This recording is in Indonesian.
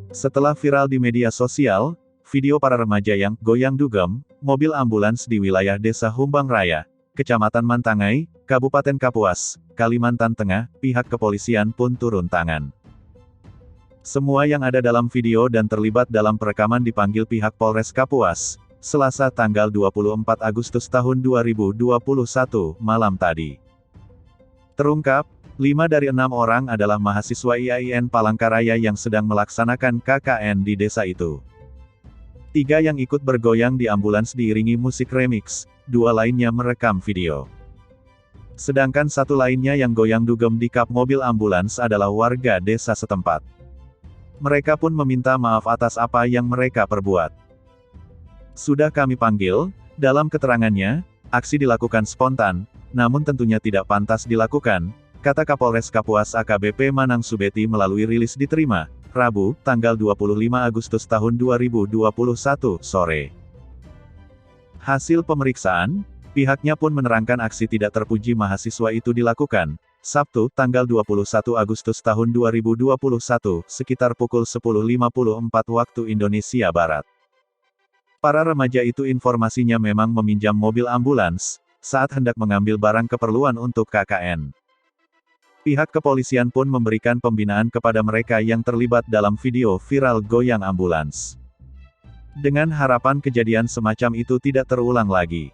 Setelah viral di media sosial, video para remaja yang goyang dugem mobil ambulans di wilayah Desa Humbang Raya, Kecamatan Mantangai, Kabupaten Kapuas, Kalimantan Tengah, pihak kepolisian pun turun tangan. Semua yang ada dalam video dan terlibat dalam perekaman dipanggil pihak Polres Kapuas, Selasa tanggal 24 Agustus tahun 2021, malam tadi. Terungkap, 5 dari 6 orang adalah mahasiswa IAIN Palangkaraya yang sedang melaksanakan KKN di desa itu. 3 yang ikut bergoyang di ambulans diiringi musik remix, 2 lainnya merekam video. Sedangkan 1 lainnya yang goyang dugem di kap mobil ambulans adalah warga desa setempat. Mereka pun meminta maaf atas apa yang mereka perbuat. Sudah kami panggil, dalam keterangannya, aksi dilakukan spontan, namun tentunya tidak pantas dilakukan, kata Kapolres Kapuas AKBP Manang Subeti melalui rilis diterima, Rabu, tanggal 25 Agustus tahun 2021, sore. Hasil pemeriksaan, pihaknya pun menerangkan aksi tidak terpuji mahasiswa itu dilakukan, Sabtu, tanggal 21 Agustus tahun 2021, sekitar pukul 10.54 waktu Indonesia Barat. Para remaja itu informasinya memang meminjam mobil ambulans, saat hendak mengambil barang keperluan untuk KKN. Pihak kepolisian pun memberikan pembinaan kepada mereka yang terlibat dalam video viral goyang ambulans. Dengan harapan kejadian semacam itu tidak terulang lagi.